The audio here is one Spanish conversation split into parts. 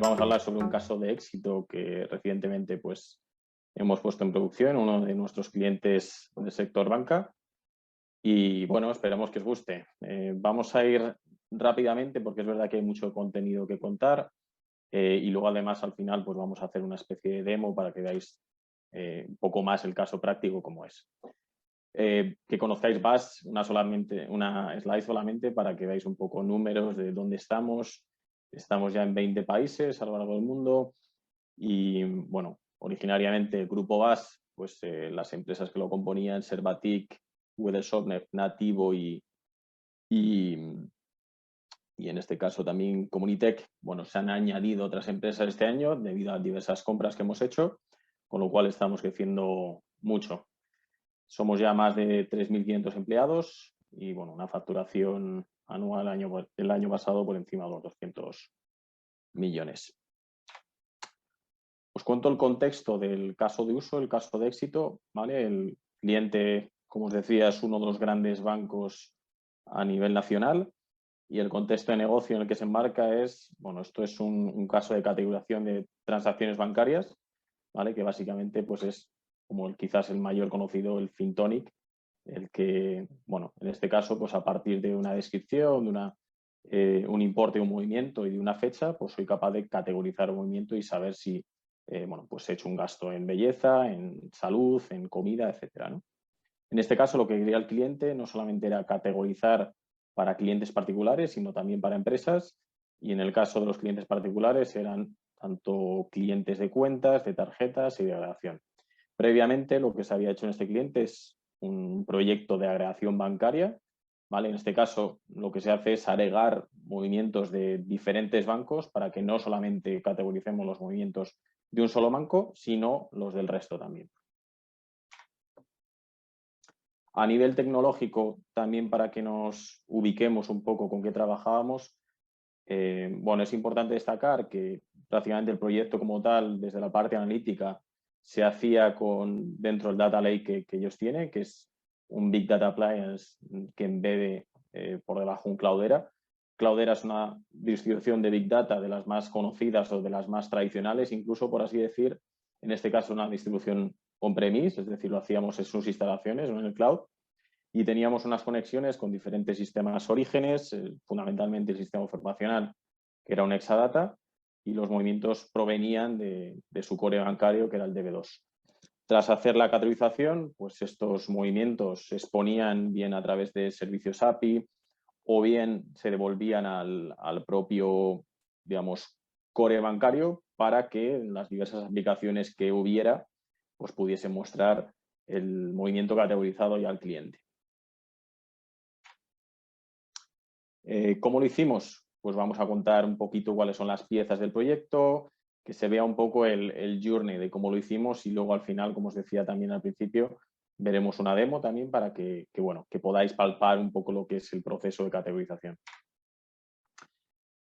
vamos a hablar sobre un caso de éxito que recientemente pues, hemos puesto en producción, uno de nuestros clientes del sector banca. Y bueno, esperamos que os guste. Vamos a ir rápidamente porque es verdad que hay mucho contenido que contar y luego además al final pues vamos a hacer una especie de demo para que veáis un poco más el caso práctico como es. Que conozcáis BAS, una slide solamente para que veáis un poco números de dónde estamos. Estamos ya en 20 países a lo largo del mundo y bueno, originariamente el grupo BAS, pues las empresas que lo componían, Servatic, Weathersoft, Nativo y en este caso también Comunitech, bueno, se han añadido otras empresas este año debido a diversas compras que hemos hecho, con lo cual estamos creciendo mucho. Somos ya más de 3.500 empleados y bueno, una facturación anual el año pasado por encima de los 200 millones. Os cuento el contexto del caso de uso, el caso de éxito, ¿vale? El cliente, como os decía, es uno de los grandes bancos a nivel nacional y el contexto de negocio en el que se enmarca es, bueno, esto es un caso de categorización de transacciones bancarias, ¿vale? Que básicamente pues es como quizás el mayor conocido, el FinTonic, el que, bueno, en este caso, pues a partir de una descripción, de un importe, un movimiento y de una fecha, pues soy capaz de categorizar un movimiento y saber si, bueno, pues he hecho un gasto en belleza, en salud, en comida, etcétera, ¿no? En este caso, lo que quería el cliente no solamente era categorizar para clientes particulares, sino también para empresas. Y en el caso de los clientes particulares eran tanto clientes de cuentas, de tarjetas y de agregación. Previamente, lo que se había hecho en este cliente es un proyecto de agregación bancaria, ¿vale? En este caso, lo que se hace es agregar movimientos de diferentes bancos para que no solamente categoricemos los movimientos de un solo banco, sino los del resto también. A nivel tecnológico, también para que nos ubiquemos un poco con qué trabajábamos, bueno, es importante destacar que prácticamente el proyecto como tal, desde la parte analítica, se hacía dentro del Data Lake que ellos tienen, que es un Big Data Appliance que embebe por debajo un Cloudera. Cloudera es una distribución de Big Data de las más conocidas o de las más tradicionales, incluso por así decir, en este caso una distribución on-premise, es decir, lo hacíamos en sus instalaciones, no en el cloud, y teníamos unas conexiones con diferentes sistemas orígenes, fundamentalmente el sistema informacional, que era un Exadata, y los movimientos provenían de su core bancario, que era el DB2. Tras hacer la categorización, pues estos movimientos se exponían bien a través de servicios API o bien se devolvían al propio, digamos, core bancario para que en las diversas aplicaciones que hubiera, pues pudiese mostrar el movimiento categorizado ya al cliente. ¿Cómo lo hicimos? Pues vamos a contar un poquito cuáles son las piezas del proyecto, que se vea un poco el journey de cómo lo hicimos y luego al final, como os decía también al principio, veremos una demo también para que podáis palpar un poco lo que es el proceso de categorización.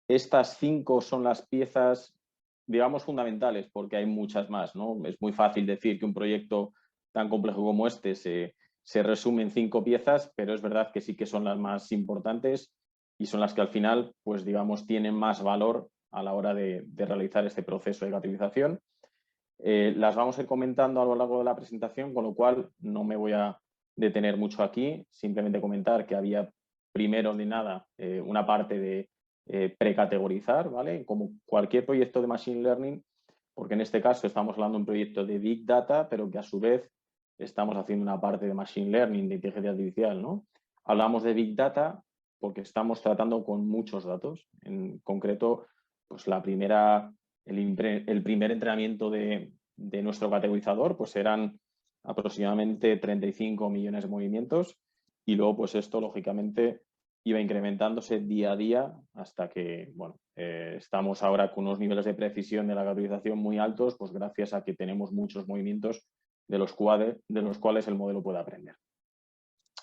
Estas 5 son las piezas, digamos, fundamentales, porque hay muchas más, ¿no? Es muy fácil decir que un proyecto tan complejo como este se resume en 5 piezas, pero es verdad que sí que son las más importantes y son las que al final, pues digamos, tienen más valor a la hora de realizar este proceso de categorización. Las vamos a ir comentando a lo largo de la presentación, con lo cual no me voy a detener mucho aquí, simplemente comentar que había primero de nada una parte de precategorizar, ¿vale? Como cualquier proyecto de Machine Learning, porque en este caso estamos hablando de un proyecto de Big Data, pero que a su vez estamos haciendo una parte de Machine Learning, de inteligencia artificial, ¿no? Hablamos de Big Data porque estamos tratando con muchos datos. En concreto, pues el primer entrenamiento de nuestro categorizador pues eran aproximadamente 35 millones de movimientos y luego pues esto lógicamente iba incrementándose día a día hasta que, bueno, estamos ahora con unos niveles de precisión de la categorización muy altos, pues gracias a que tenemos muchos movimientos de los cuales el modelo puede aprender.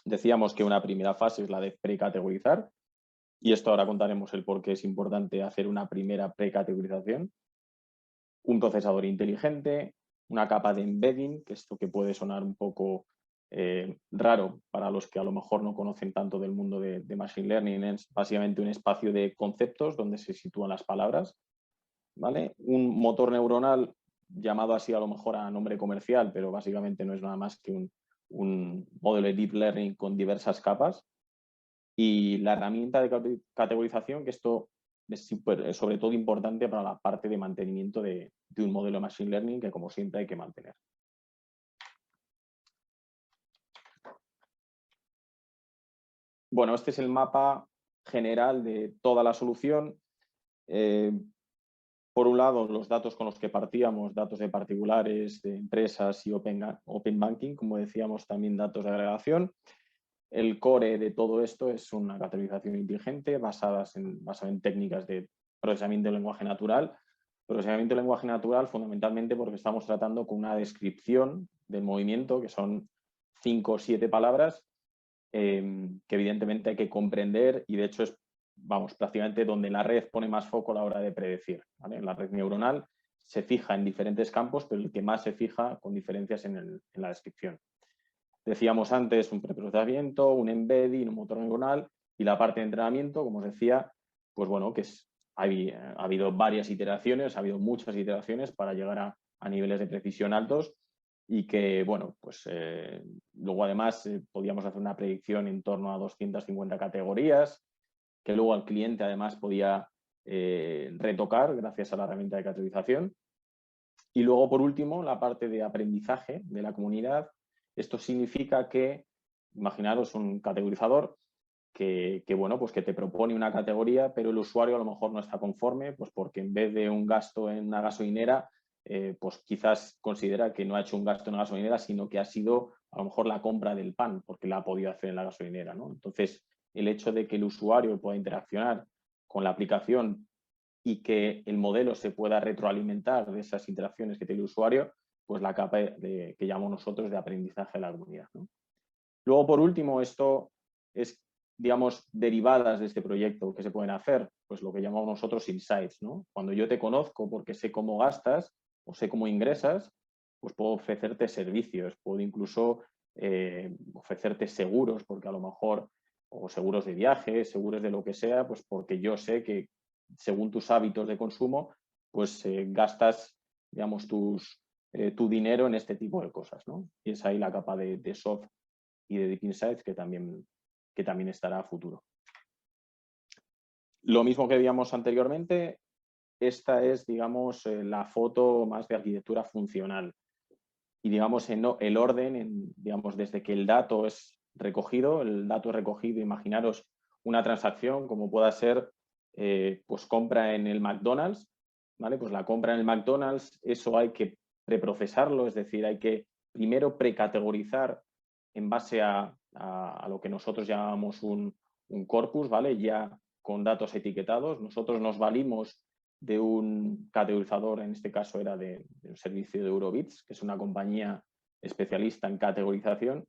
Decíamos que una primera fase es la de precategorizar y esto ahora contaremos el por qué es importante hacer una primera precategorización. Un procesador inteligente, una capa de embedding, que esto que puede sonar un poco raro para los que a lo mejor no conocen tanto del mundo de Machine Learning, es básicamente un espacio de conceptos donde se sitúan las palabras. ¿vale? Un motor neuronal llamado así a lo mejor a nombre comercial, pero básicamente no es nada más que un modelo de deep learning con diversas capas. Y la herramienta de categorización, que esto es sobre todo importante para la parte de mantenimiento de un modelo de machine learning que, como siempre, hay que mantener. Bueno, este es el mapa general de toda la solución. Por un lado, los datos con los que partíamos, datos de particulares, de empresas y Open Banking, como decíamos, también datos de agregación. El core de todo esto es una categorización inteligente basada en técnicas de procesamiento de lenguaje natural. Procesamiento de lenguaje natural fundamentalmente porque estamos tratando con una descripción del movimiento, que son 5 o 7 palabras, que evidentemente hay que comprender y de hecho es, vamos, prácticamente donde la red pone más foco a la hora de predecir, ¿vale? En la red neuronal se fija en diferentes campos, pero el que más se fija con diferencias en la descripción. Decíamos antes un preprocesamiento, un embedding, un motor neuronal y la parte de entrenamiento, como os decía, pues bueno, que ha habido varias iteraciones, ha habido muchas iteraciones para llegar a niveles de precisión altos y que, bueno, pues luego además podíamos hacer una predicción en torno a 250 categorías, que luego al cliente además podía retocar gracias a la herramienta de categorización. Y luego, por último, la parte de aprendizaje de la comunidad. Esto significa que, imaginaros un categorizador que bueno, pues que te propone una categoría, pero el usuario a lo mejor no está conforme, pues porque en vez de un gasto en una gasolinera, pues quizás considera que no ha hecho un gasto en una gasolinera, sino que ha sido a lo mejor la compra del pan, porque la ha podido hacer en la gasolinera, ¿no? Entonces, el hecho de que el usuario pueda interaccionar con la aplicación y que el modelo se pueda retroalimentar de esas interacciones que tiene el usuario, pues la capa que llamamos nosotros de aprendizaje de la comunidad, ¿no? Luego, por último, esto es, digamos, derivadas de este proyecto que se pueden hacer, pues lo que llamamos nosotros insights, ¿no? Cuando yo te conozco porque sé cómo gastas o sé cómo ingresas, pues puedo ofrecerte servicios, puedo incluso ofrecerte seguros, porque a lo mejor, o seguros de viaje, seguros de lo que sea, pues porque yo sé que según tus hábitos de consumo, pues gastas, digamos, tu dinero en este tipo de cosas, ¿no? Y es ahí la capa de soft y de Deep Insights que también estará a futuro. Lo mismo que veíamos anteriormente, esta es, digamos, la foto más de arquitectura funcional. Y, digamos, el orden, digamos, desde que el dato es recogido, imaginaros una transacción como pueda ser, pues compra en el McDonald's, ¿vale? Pues la compra en el McDonald's, eso hay que preprocesarlo, es decir, hay que primero precategorizar en base a lo que nosotros llamamos un corpus, ¿vale? Ya con datos etiquetados. Nosotros nos valimos de un categorizador, en este caso era de un servicio de Eurobits, que es una compañía especialista en categorización,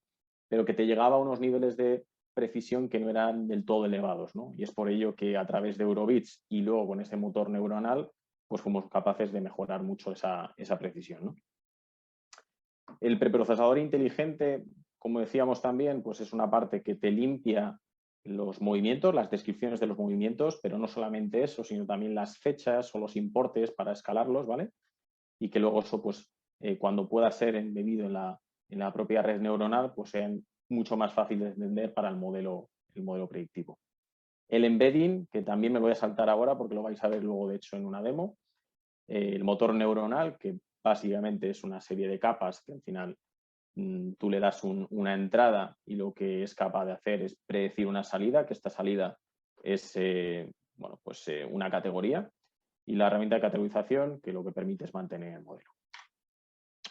pero que te llegaba a unos niveles de precisión que no eran del todo elevados, ¿no? Y es por ello que a través de Eurobits y luego con ese motor neuronal, pues fuimos capaces de mejorar mucho esa precisión, ¿no? El preprocesador inteligente, como decíamos también, pues es una parte que te limpia los movimientos, las descripciones de los movimientos, pero no solamente eso, sino también las fechas o los importes para escalarlos, ¿vale? Y que luego eso, pues, cuando pueda ser embebido en la propia red neuronal, pues sea mucho más fácil de entender para el modelo predictivo. El embedding, que también me voy a saltar ahora porque lo vais a ver luego, de hecho, en una demo. El motor neuronal, que básicamente es una serie de capas que al final tú le das una entrada y lo que es capaz de hacer es predecir una salida, que esta salida es bueno, pues, una categoría, y la herramienta de categorización, que lo que permite es mantener el modelo.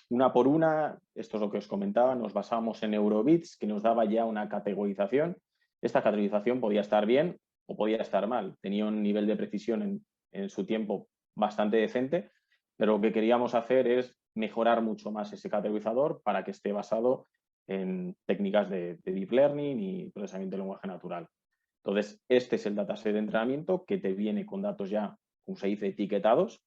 Una por una, esto es lo que os comentaba, nos basamos en Eurobits, que nos daba ya una categorización. Esta categorización podía estar bien o podía estar mal. Tenía un nivel de precisión en su tiempo bastante decente, pero lo que queríamos hacer es mejorar mucho más ese categorizador para que esté basado en técnicas de Deep Learning y procesamiento de lenguaje natural. Entonces, este es el dataset de entrenamiento que te viene con datos ya, como se dice, etiquetados,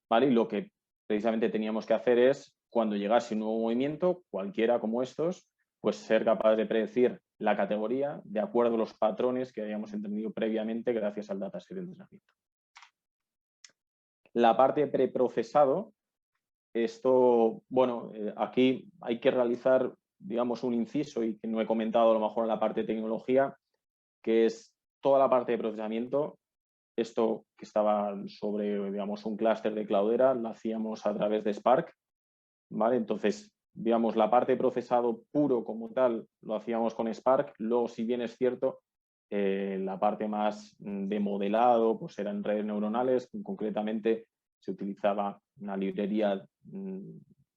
¿vale? Y lo que precisamente teníamos que hacer es, cuando llegase un nuevo movimiento, cualquiera como estos, pues ser capaz de predecir la categoría de acuerdo a los patrones que habíamos entendido previamente gracias al dataset de entrenamiento. La parte preprocesado, esto, bueno, aquí hay que realizar, digamos, un inciso y que no he comentado a lo mejor en la parte de tecnología, que es toda la parte de procesamiento. Esto que estaba sobre, digamos, un clúster de Cloudera, lo hacíamos a través de Spark, ¿vale? Entonces, digamos, la parte de procesado puro como tal lo hacíamos con Spark. Luego, si bien es cierto, la parte más de modelado pues eran redes neuronales. Concretamente, se utilizaba una librería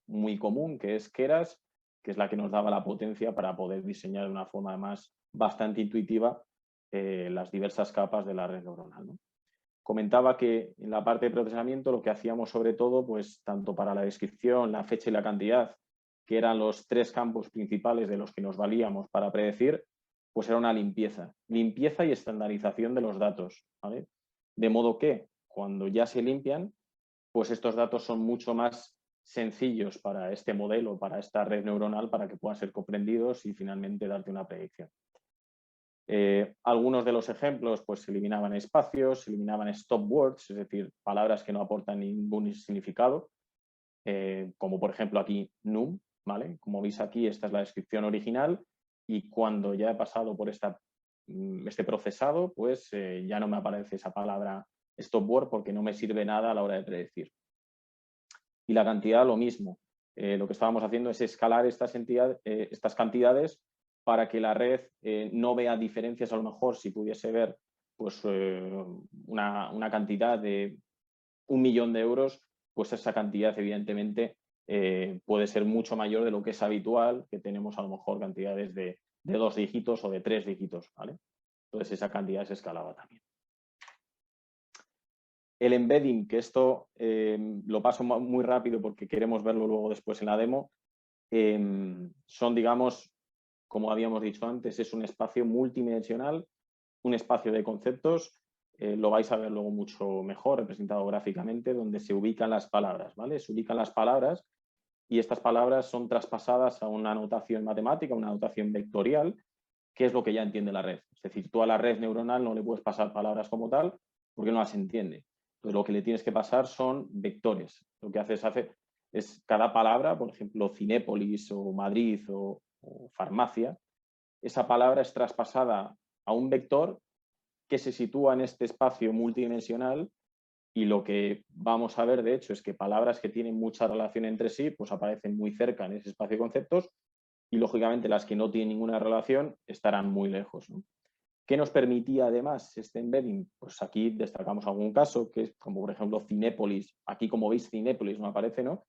muy común que es Keras, que es la que nos daba la potencia para poder diseñar de una forma además bastante intuitiva las diversas capas de la red neuronal, ¿no? Comentaba que en la parte de procesamiento lo que hacíamos sobre todo, pues tanto para la descripción, la fecha y la cantidad, que eran los 3 campos principales de los que nos valíamos para predecir, pues era una limpieza y estandarización de los datos, ¿vale? De modo que cuando ya se limpian, pues estos datos son mucho más sencillos para este modelo, para esta red neuronal, para que puedan ser comprendidos y finalmente darte una predicción. Algunos de los ejemplos, pues se eliminaban espacios, se eliminaban stop words, es decir, palabras que no aportan ningún significado, como por ejemplo aquí num, ¿vale? Como veis aquí, esta es la descripción original y cuando ya he pasado por este procesado, pues ya no me aparece esa palabra stop word porque no me sirve nada a la hora de predecir. Y la cantidad, lo mismo. Lo que estábamos haciendo es escalar estas cantidades para que la red no vea diferencias, a lo mejor si pudiese ver pues, una cantidad de 1 millón de euros, pues esa cantidad evidentemente puede ser mucho mayor de lo que es habitual, que tenemos a lo mejor cantidades de 2 dígitos o de 3 dígitos, ¿vale? Entonces esa cantidad se escalaba también. El embedding, que esto lo paso muy rápido porque queremos verlo luego después en la demo, son, digamos, como habíamos dicho antes, es un espacio multidimensional, un espacio de conceptos, lo vais a ver luego mucho mejor representado gráficamente, donde se ubican las palabras, ¿vale? Se ubican las palabras y estas palabras son traspasadas a una notación matemática, una notación vectorial, que es lo que ya entiende la red. Es decir, tú a la red neuronal no le puedes pasar palabras como tal porque no las entiende. Entonces, lo que le tienes que pasar son vectores. Lo que haces es cada palabra, por ejemplo, Cinépolis o Madrid o farmacia, esa palabra es traspasada a un vector que se sitúa en este espacio multidimensional y lo que vamos a ver, de hecho, es que palabras que tienen mucha relación entre sí, pues aparecen muy cerca en ese espacio de conceptos y, lógicamente, las que no tienen ninguna relación estarán muy lejos, ¿no? ¿Qué nos permitía además este embedding? Pues aquí destacamos algún caso, que es como por ejemplo Cinépolis. Aquí, como veis, Cinépolis no aparece, ¿no?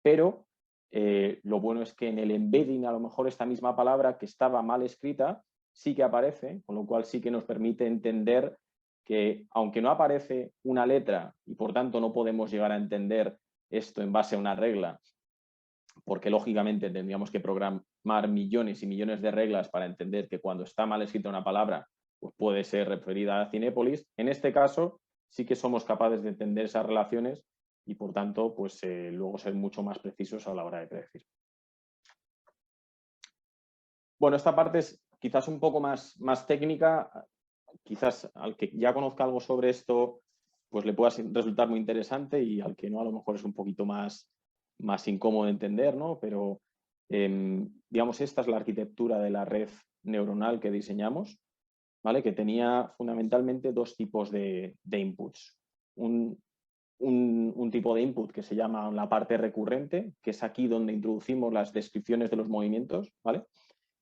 Pero lo bueno es que en el embedding a lo mejor esta misma palabra que estaba mal escrita sí que aparece, con lo cual sí que nos permite entender que aunque no aparece una letra y por tanto no podemos llegar a entender esto en base a una regla, porque lógicamente tendríamos que programar millones y millones de reglas para entender que cuando está mal escrita una palabra pues puede ser referida a Cinépolis. En este caso sí que somos capaces de entender esas relaciones y por tanto pues luego ser mucho más precisos a la hora de predecir. Bueno, esta parte es quizás un poco más técnica, quizás al que ya conozca algo sobre esto pues le pueda resultar muy interesante y al que no a lo mejor es un poquito más incómodo de entender, ¿no? Pero digamos, esta es la arquitectura de la red neuronal que diseñamos, ¿vale? Que tenía fundamentalmente 2 tipos de inputs. Un tipo de input que se llama la parte recurrente, que es aquí donde introducimos las descripciones de los movimientos, ¿vale?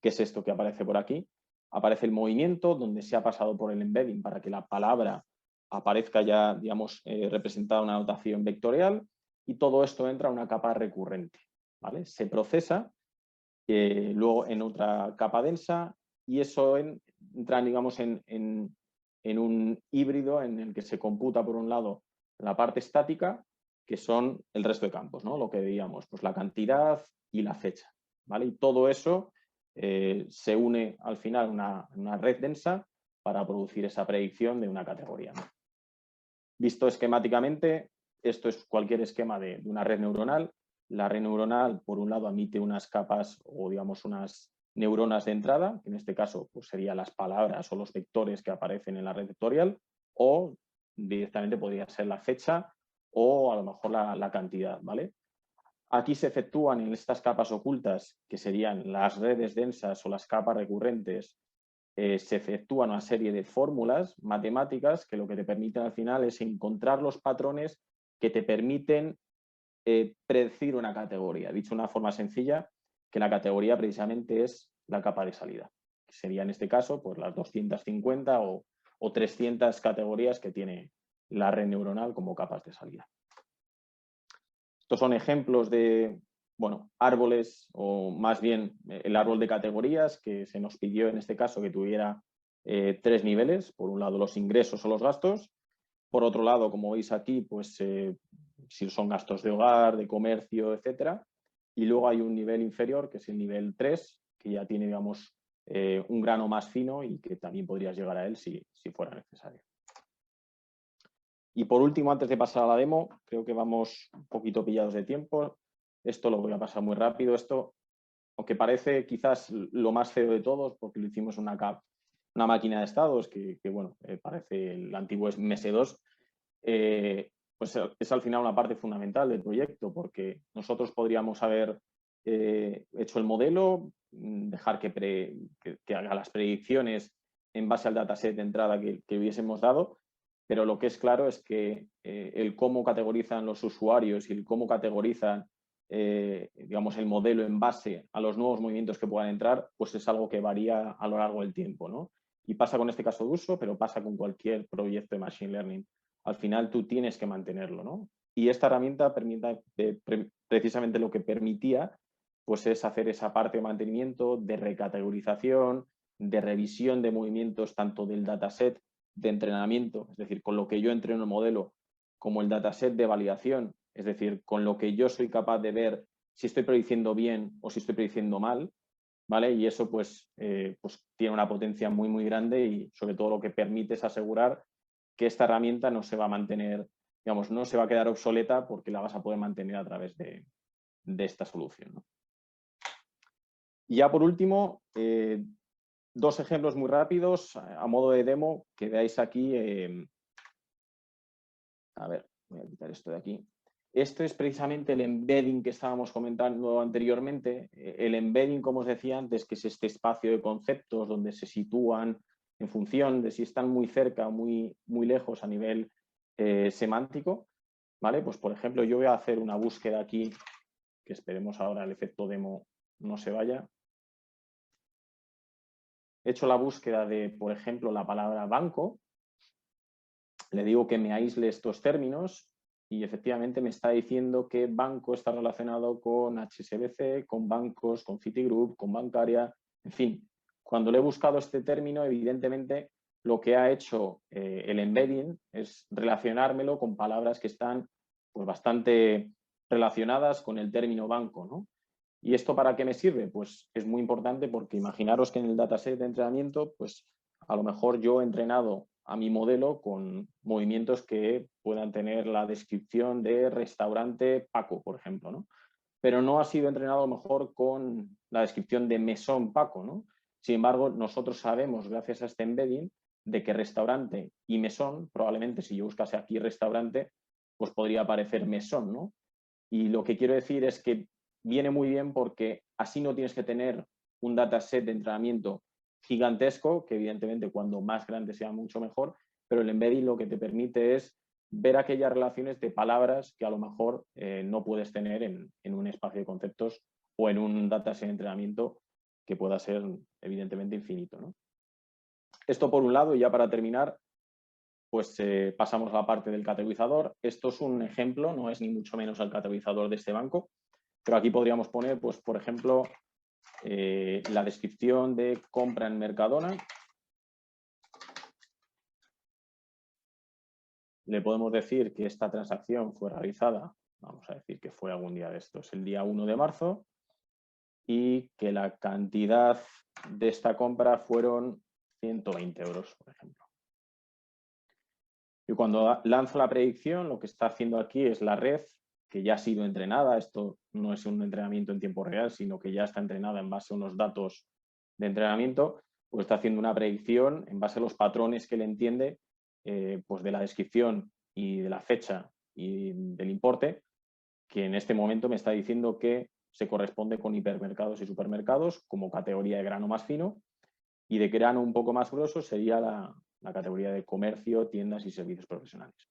Que es esto que aparece por aquí. Aparece el movimiento donde se ha pasado por el embedding para que la palabra aparezca ya, digamos, representada en una notación vectorial y todo esto entra a una capa recurrente, ¿vale? Se procesa luego en otra capa densa y eso entra, digamos, en un híbrido en el que se computa, por un lado, la parte estática, que son el resto de campos, ¿no? Lo que veíamos, pues la cantidad y la fecha, ¿vale? Y todo eso se une al final a una red densa para producir esa predicción de una categoría, ¿no? Visto esquemáticamente, esto es cualquier esquema de una red neuronal. La red neuronal, por un lado, emite unas capas o, digamos, unas neuronas de entrada, que en este caso pues, serían las palabras o los vectores que aparecen en la red vectorial, o directamente podría ser la fecha o a lo mejor la cantidad, ¿vale? Aquí se efectúan en estas capas ocultas, que serían las redes densas o las capas recurrentes, se efectúan una serie de fórmulas matemáticas que lo que te permiten al final es encontrar los patrones que te permiten predecir una categoría. Dicho de una forma sencilla, que la categoría precisamente es la capa de salida. Que sería en este caso pues, las 250 o 300 categorías que tiene la red neuronal como capas de salida. Estos son ejemplos de, bueno, árboles o más bien el árbol de categorías que se nos pidió en este caso que tuviera 3 niveles. Por un lado los ingresos o los gastos. Por otro lado, como veis aquí, pues si son gastos de hogar, de comercio, etcétera. Y luego hay un nivel inferior que es el nivel 3, que ya tiene, digamos, un grano más fino y que también podrías llegar a él si fuera necesario. Y por último, antes de pasar a la demo, creo que vamos un poquito pillados de tiempo. Esto lo voy a pasar muy rápido. Esto, aunque parece quizás lo más feo de todos, porque lo hicimos en una máquina de estados que bueno, parece el antiguo MS2, pues es al final una parte fundamental del proyecto, porque nosotros podríamos haber hecho el modelo, dejar que haga las predicciones en base al dataset de entrada que hubiésemos dado, pero lo que es claro es que el cómo categorizan los usuarios y el cómo categorizan digamos, el modelo en base a los nuevos movimientos que puedan entrar, pues es algo que varía a lo largo del tiempo, ¿no? Y pasa con este caso de uso, pero pasa con cualquier proyecto de Machine Learning. Al final tú tienes que mantenerlo, ¿no? Y esta herramienta precisamente lo que permitía pues es hacer esa parte de mantenimiento, de recategorización, de revisión de movimientos tanto del dataset de entrenamiento, es decir, con lo que yo entreno el modelo, como el dataset de validación, es decir, con lo que yo soy capaz de ver si estoy prediciendo bien o si estoy prediciendo mal, ¿vale? Y eso pues tiene una potencia muy, muy grande y sobre todo lo que permite es asegurar que esta herramienta no se va a mantener, digamos, no se va a quedar obsoleta porque la vas a poder mantener a través de esta solución, ¿no? Y ya por último, 2 ejemplos muy rápidos a modo de demo que veáis aquí. A ver, voy a quitar esto de aquí. Esto es precisamente el embedding que estábamos comentando anteriormente. El embedding, como os decía antes, que es este espacio de conceptos donde se sitúan en función de si están muy cerca o muy lejos a nivel semántico, ¿vale? Pues, por ejemplo, yo voy a hacer una búsqueda aquí, que esperemos ahora el efecto demo no se vaya. He hecho la búsqueda de, por ejemplo, la palabra banco. Le digo que me aísle estos términos y efectivamente me está diciendo que banco está relacionado con HSBC, con bancos, con Citigroup, con bancaria, en fin. Cuando le he buscado este término, evidentemente lo que ha hecho el embedding es relacionármelo con palabras que están pues, bastante relacionadas con el término banco, ¿no? ¿Y esto para qué me sirve? Pues es muy importante porque imaginaros que en el dataset de entrenamiento, pues a lo mejor yo he entrenado a mi modelo con movimientos que puedan tener la descripción de restaurante Paco, por ejemplo, ¿no? Pero no ha sido entrenado a lo mejor con la descripción de mesón Paco, ¿no? Sin embargo, nosotros sabemos, gracias a este embedding, de que restaurante y mesón, probablemente si yo buscase aquí restaurante, pues podría aparecer mesón, ¿no? Y lo que quiero decir es que viene muy bien porque así no tienes que tener un dataset de entrenamiento gigantesco, que evidentemente cuando más grande sea mucho mejor, pero el embedding lo que te permite es ver aquellas relaciones de palabras que a lo mejor no puedes tener en un espacio de conceptos o en un dataset de entrenamiento que pueda ser evidentemente infinito, ¿no? Esto por un lado, y ya para terminar, pues pasamos a la parte del categorizador. Esto es un ejemplo, no es ni mucho menos el categorizador de este banco, pero aquí podríamos poner, pues, por ejemplo, la descripción de compra en Mercadona. Le podemos decir que esta transacción fue realizada, vamos a decir que fue algún día de estos, el día 1 de marzo, y que la cantidad de esta compra fueron 120 euros, por ejemplo. Y cuando lanzo la predicción, lo que está haciendo aquí es la red, que ya ha sido entrenada. Esto no es un entrenamiento en tiempo real, sino que ya está entrenada en base a unos datos de entrenamiento, pues está haciendo una predicción en base a los patrones que le entiende, pues de la descripción y de la fecha del importe, que en este momento me está diciendo que se corresponde con hipermercados y supermercados como categoría de grano más fino, y de grano un poco más grueso sería la categoría de comercio, tiendas y servicios profesionales.